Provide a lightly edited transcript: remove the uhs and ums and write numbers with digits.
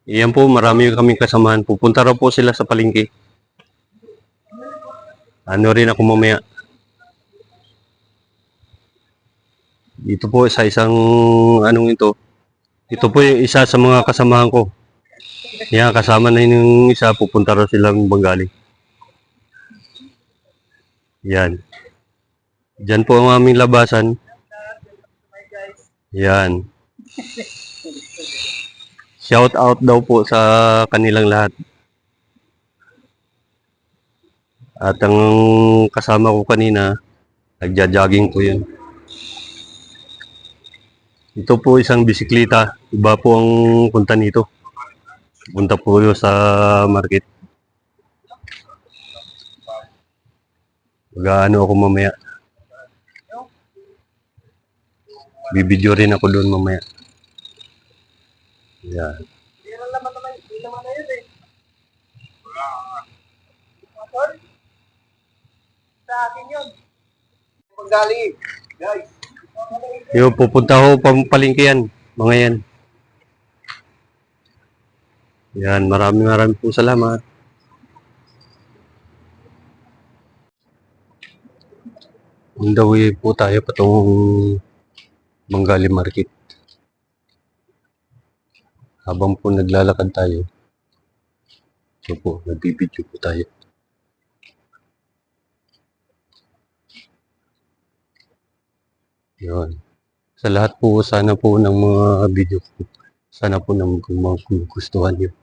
Iyan po, marami kaming kasamahan. Pupunta raw po sila sa palengke. Ano rin ako mamaya. Dito po sa isang anong ito. Ito po yung isa sa mga kasamahan ko. Yan, kasama na yung isa. Pupunta raw silang Bengali. Yan. Diyan po ang aming labasan. Yan. Shout out daw po sa kanilang lahat. At ang kasama ko kanina, nagja-jogging po yun. Ito po isang bisikleta. Iba po ang punta nito. Punta po yun sa market. Mag-ano ako mamaya. Bibidyo rin ako doon mamaya. Yan. Sa akin yun. Pagdali, guys. Yung pupunta ho palengke yan. Mga yan. Yan, maraming po salamat. On the way po tayo patungong Bengali Market. Habang po naglalakad tayo, so po, nagbibidyo po tayo. Yun. Sa lahat po, sana po ng mga video ko, sana po ng gustuhan nyo.